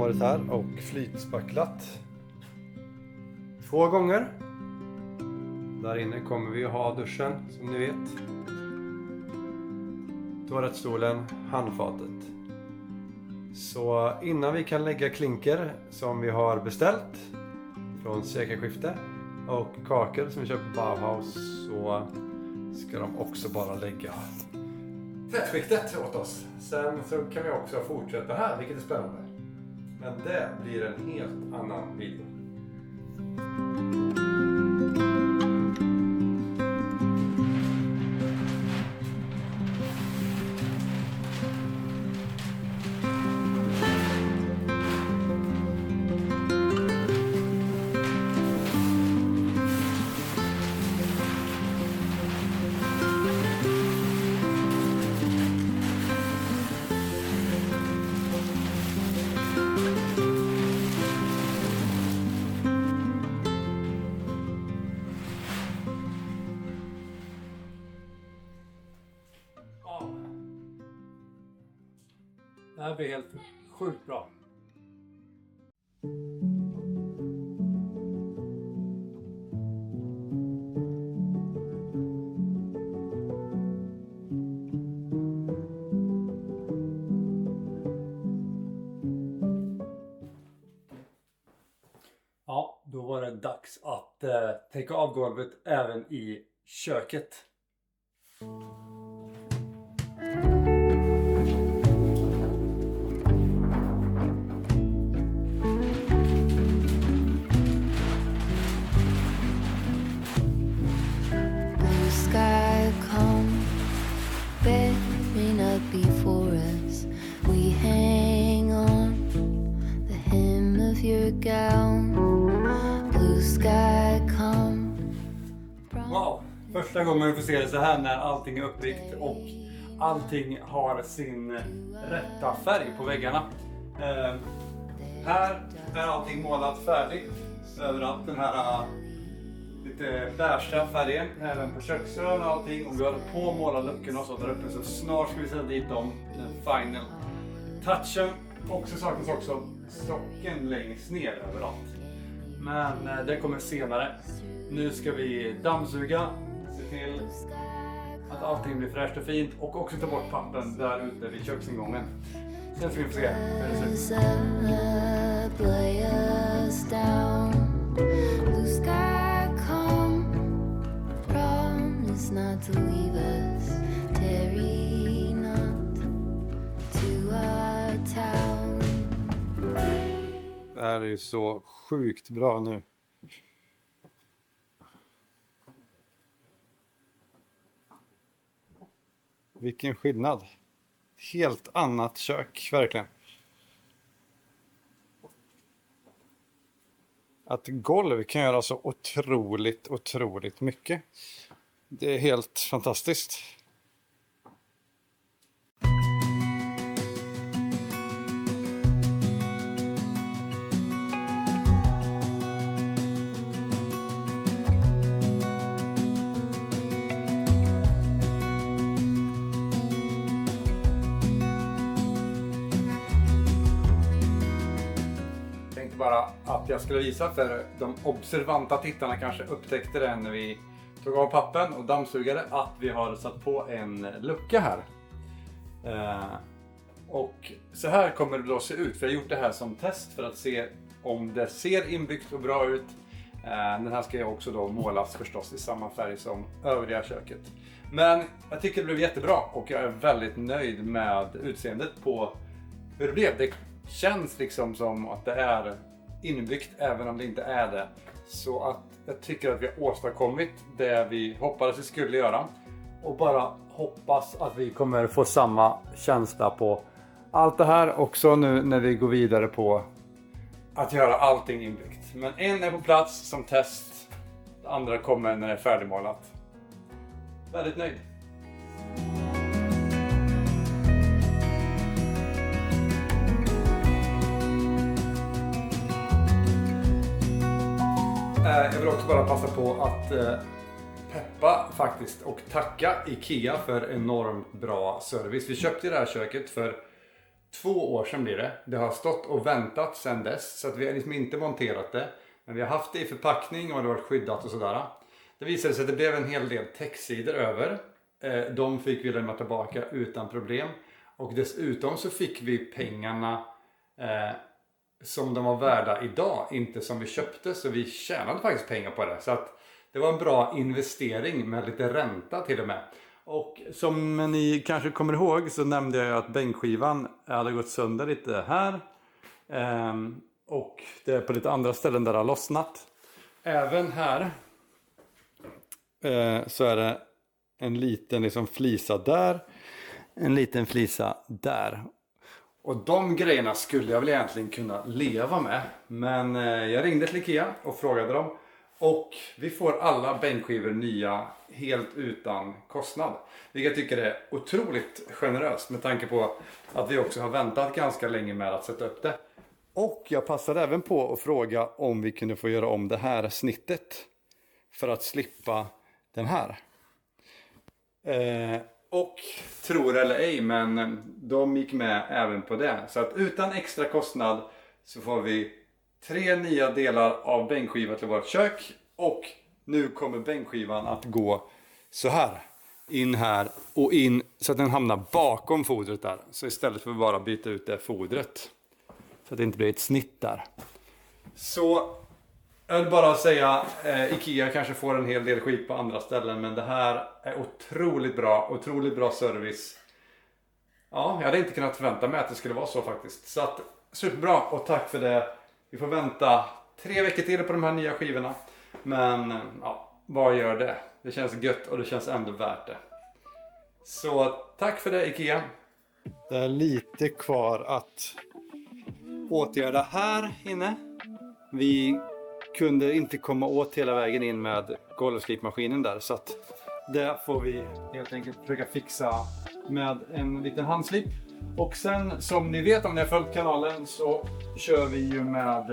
varit här och flytspacklat 2 gånger. Där inne kommer vi att ha duschen, som ni vet. Toalettstolen, handfatet. Så innan vi kan lägga klinker som vi har beställt från sekelskifte och kakel som vi köper på Bauhaus, så ska de också bara lägga tätskiktet åt oss. Sen så kan vi också fortsätta här, vilket är spännande. Men det blir en helt annan video. Det här blir helt sjukt bra. Ja, då var det dags att täcka av golvet även i köket. Bearing up before us, we hang on the hem of your gown. Blue sky come. Wow! Första gången vi får se det så här när allting är uppbyggt och allting har sin rätta färg på väggarna. Här är allting målat färdigt överallt. Den här lite bärsta färgen även på köksön och allting, och vi håller på att måla luckorna och så där uppe, så snart ska vi sätta dit dem, den final touchen. Också saknas också stocken längst ner överallt, men det kommer senare. Nu ska vi dammsuga, se till att allting blir fräscht och fint, och också ta bort pappen där ute vid köksingången. Sen ska vi få se hur det ser ut. Not to leave us, tarry not to our town. Det här är ju så sjukt bra nu. Vilken skillnad. Helt annat kök, verkligen. Att golv kan göra så otroligt mycket. Det är helt fantastiskt. Jag tänkte bara att jag skulle visa för de observanta tittarna, kanske upptäckte det när vi tog av pappen och dammsugade, att vi har satt på en lucka här. Och så här kommer det då se ut. För jag har gjort det här som test för att se om det ser inbyggt och bra ut. Den här ska jag också då målas förstås i samma färg som övriga köket. Men jag tycker det blev jättebra och jag är väldigt nöjd med utseendet på hur det blev. Det känns liksom som att det är inbyggt även om det inte är det. Så att jag tycker att vi har åstadkommit det vi hoppades vi skulle göra. Och bara hoppas att vi kommer få samma känsla på allt det här också nu när vi går vidare på att göra allting inbyggt. Men en är på plats som test. Det andra kommer när det är färdigmålat. Väldigt nöjd. Jag vill också bara passa på att peppa faktiskt och tacka IKEA för enormt bra service. Vi köpte det här köket för 2 år sedan blir det. Det har stått och väntat sedan dess. Så att vi har liksom inte monterat det. Men vi har haft det i förpackning och det har varit skyddat och sådär. Det visade sig att det blev en hel del textsidor över. De fick vi lämna tillbaka utan problem. Och dessutom så fick vi pengarna som de var värda idag. Inte som vi köpte. Så vi tjänade faktiskt pengar på det. Så att det var en bra investering med lite ränta till och med. Och som ni kanske kommer ihåg så nämnde jag att bänkskivan hade gått sönder lite här. Och det är på lite andra ställen där det har lossnat. Även här så är det en liten liksom flisa där. En liten flisa där. Och de grejerna skulle jag väl egentligen kunna leva med. Men jag ringde till Ikea och frågade dem. Och vi får alla bänkskivor nya helt utan kostnad. Vilket jag tycker är otroligt generöst med tanke på att vi också har väntat ganska länge med att sätta upp det. Och jag passade även på att fråga om vi kunde få göra om det här snittet. För att slippa den här. Och tror eller ej, men de gick med även på det. Så att utan extra kostnad så får vi 3 nya delar av bänkskiva till vårt kök. Och nu kommer bänkskivan att gå så här. In här och in så att den hamnar bakom fodret där. Så istället för att bara byta ut det fodret. Så att det inte blir ett snitt där. Så jag vill bara säga, Ikea kanske får en hel del skit på andra ställen. Men det här är otroligt bra service. Ja, jag hade inte kunnat förvänta mig att det skulle vara så faktiskt. Så att superbra och tack för det. Vi får vänta 3 veckor till på de här nya skivorna. Men ja, vad gör det? Det känns gött och det känns ändå värt det. Så tack för det Ikea. Det är lite kvar att åtgärda här inne. Vi kunde inte komma åt hela vägen in med golvslipmaskinen där. Så att det får vi helt enkelt försöka fixa med en liten handslip. Och sen som ni vet om ni har följt kanalen så kör vi ju med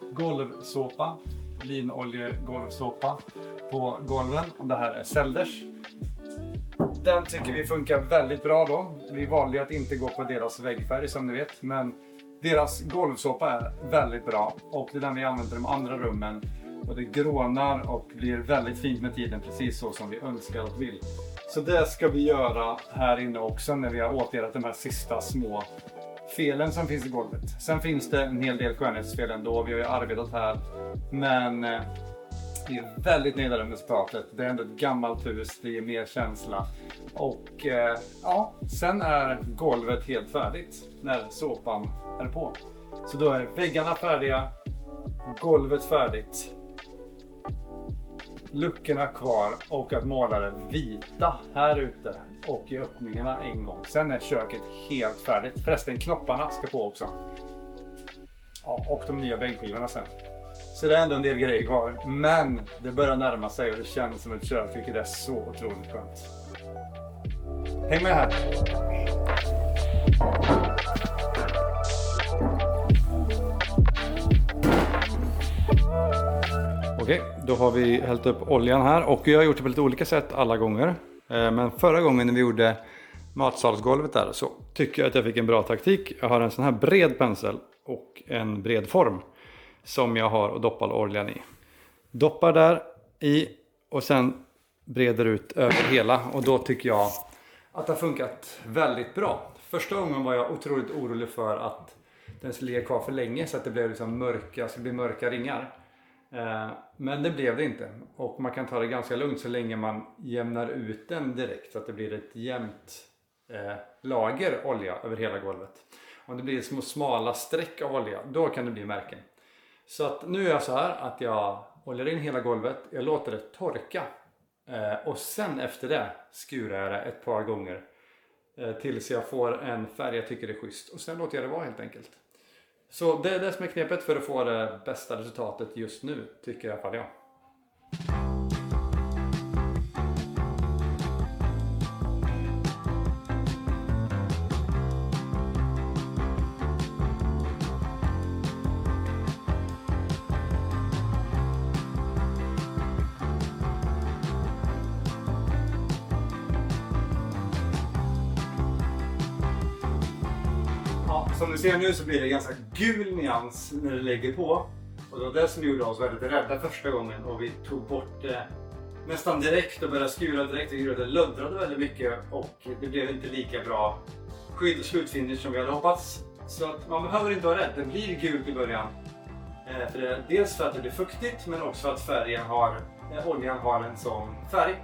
golvsåpa. Linoljegolvsåpa på golven. Och det här är Zelders. Den tycker vi funkar väldigt bra då. Vi valde att inte gå på deras väggfärg som ni vet. Men deras golvsåpa är väldigt bra. Och det är den vi använder i de andra rummen. Och det grånar och blir väldigt fint med tiden. Precis så som vi önskar och vill. Så det ska vi göra här inne också när vi har åtgärdat de här sista små felen som finns i golvet. Sen finns det en hel del skönhetsfel ändå. Vi har ju arbetat här. Men vi är väldigt nöjda med resultatet. Det är ändå ett gammalt hus. Det ger mer känsla. Och ja, sen är golvet helt färdigt när såpan är på. Så då är väggarna färdiga. Golvet färdigt. Luckorna kvar och att måla det vita här ute och i öppningarna en gång. Sen är köket helt färdigt. Förresten knopparna ska på också. Ja, och de nya bänkskivorna sen. Så det är ändå en del grejer kvar. Men det börjar närma sig och det känns som ett kök. Vilket är så otroligt skönt. Häng med här. Okej, då har vi hällt upp oljan här och jag har gjort det på lite olika sätt alla gånger. Men förra gången när vi gjorde matsalsgolvet där så tycker jag att jag fick en bra taktik. Jag har en sån här bred pensel och en bred form som jag har och doppar oljan i. Doppar där i och sen breder ut över hela och då tycker jag att det har funkat väldigt bra. Första gången var jag otroligt orolig för att den skulle ligga kvar för länge så att det blev liksom mörka, så det blir mörka ringar. Men det blev det inte. Och man kan ta det ganska lugnt så länge man jämnar ut den direkt så att det blir ett jämnt lager olja över hela golvet. Om det blir små smala streck av olja, då kan det bli märken. Så att nu är jag så här att jag oljar in hela golvet, jag låter det torka. Och sen efter det skurar jag det ett par gånger tills jag får en färg jag tycker är schysst. Och sen låter jag det vara helt enkelt. Så det är det som är knepet för att få det bästa resultatet just nu, tycker i alla fall jag. Som ni ser nu så blir det ganska gul nyans när det lägger på. Och det var det som gjorde oss väldigt rädda första gången och vi tog bort det nästan direkt och började skura direkt. Det löddrade väldigt mycket och det blev inte lika bra skydd och slutfinish som vi hade hoppats. Så att man behöver inte vara rädd, det blir gult i början. Dels för att det blir fuktigt men också för att oljan har en sån färg.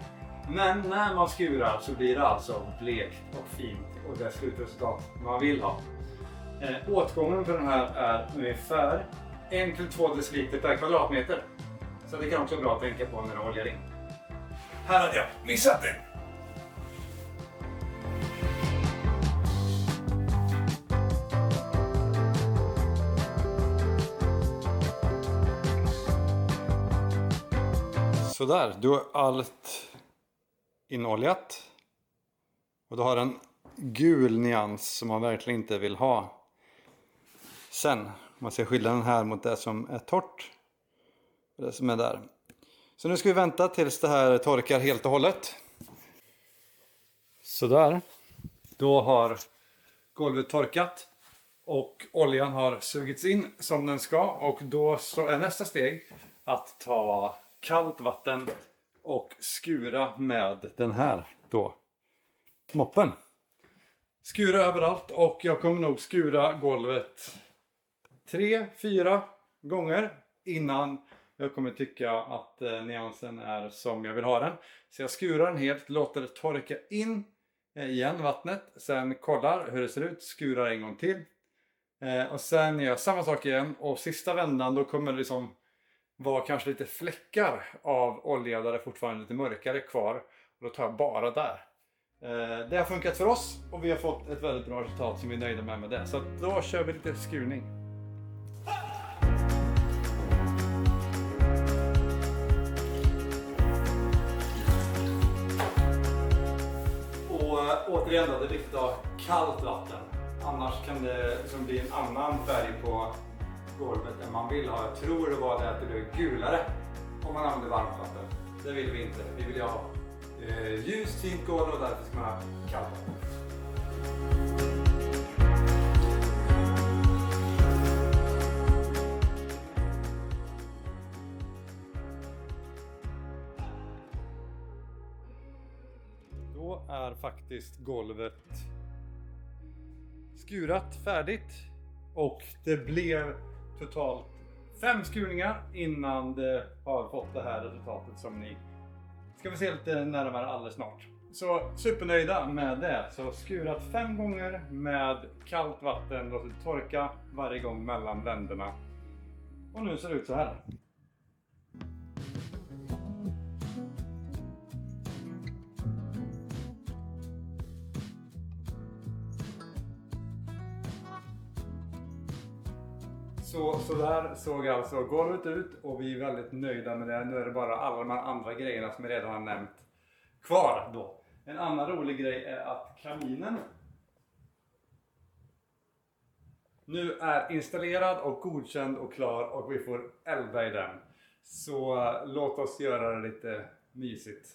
Men när man skurar så blir det alltså blekt och fint och det slutresultat man vill ha. Åtgången för den här är ungefär 1-2 deciliter per kvadratmeter. Så det kan också vara bra att tänka på när du oljar in. Här hade jag missat det! Sådär, du har allt inoljat. Och du har en gul nyans som man verkligen inte vill ha. Sen, man ser skillnaden här mot det som är torrt. Och det som är där. Så nu ska vi vänta tills det här torkar helt och hållet. Sådär. Då har golvet torkat. Och oljan har sugits in som den ska. Och då så är nästa steg att ta kallt vatten och skura med den här då moppen. Skura överallt och jag kommer nog skura golvet 3-4 gånger innan jag kommer tycka att nyansen är som jag vill ha den. Så jag skurar den helt, låter det torka in igen vattnet, sen kollar hur det ser ut, skurar en gång till. Och sen gör jag samma sak igen och sista vändan då kommer det liksom vara kanske lite fläckar av olja där det fortfarande är lite mörkare kvar. Och då tar jag bara där. Det har funkat för oss och vi har fått ett väldigt bra resultat som vi är nöjda med det. Så då kör vi lite skurning. Och återigen då, det är viktigt att ha kallt vatten. Annars kan det liksom bli en annan färg på golvet än man vill ha. Jag tror det var det att det blev gulare om man använder varmt vatten. Det vill vi inte. Vi vill ha ljust, fint golv och därför ska man ha kallt vatten. Då är faktiskt golvet skurat färdigt. Och det blev totalt 5 skurningar innan det har fått det här resultatet som ni ska vi se lite närmare alldeles snart. Så supernöjda med det. Så skurat 5 gånger med kallt vatten, låtit torka varje gång mellan vänderna. Och nu ser det ut så här. Så där såg alltså golvet ut och vi är väldigt nöjda med det. Nu är det bara alla de här andra grejerna som jag redan har nämnt kvar då. En annan rolig grej är att kaminen nu är installerad och godkänd och klar och vi får elda i den. Så låt oss göra det lite mysigt.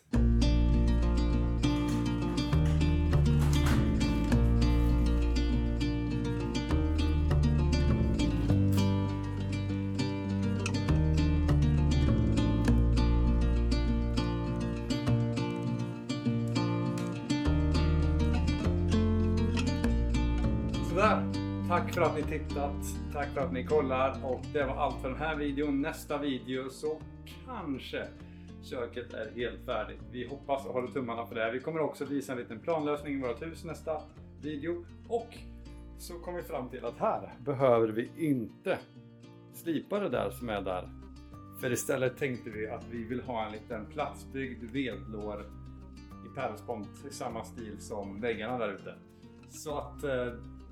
Tack för att ni tittat, tack för att ni kollar och det var allt för den här videon. Nästa video så kanske köket är helt färdigt. Vi hoppas och håller tummarna för det. Vi kommer också visa en liten planlösning i vårt hus nästa video. Och så kommer vi fram till att här behöver vi inte slipa det där som är där. För istället tänkte vi att vi vill ha en liten platsbyggd vedlår i pärlspont i samma stil som väggarna där ute. Så att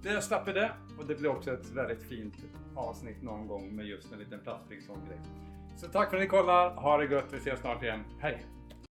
det slapp vi det och det blir också ett väldigt fint avsnitt någon gång med just en liten platsbyggd sån grej. Så tack för att ni kollar, ha det gött, vi ses snart igen, hej!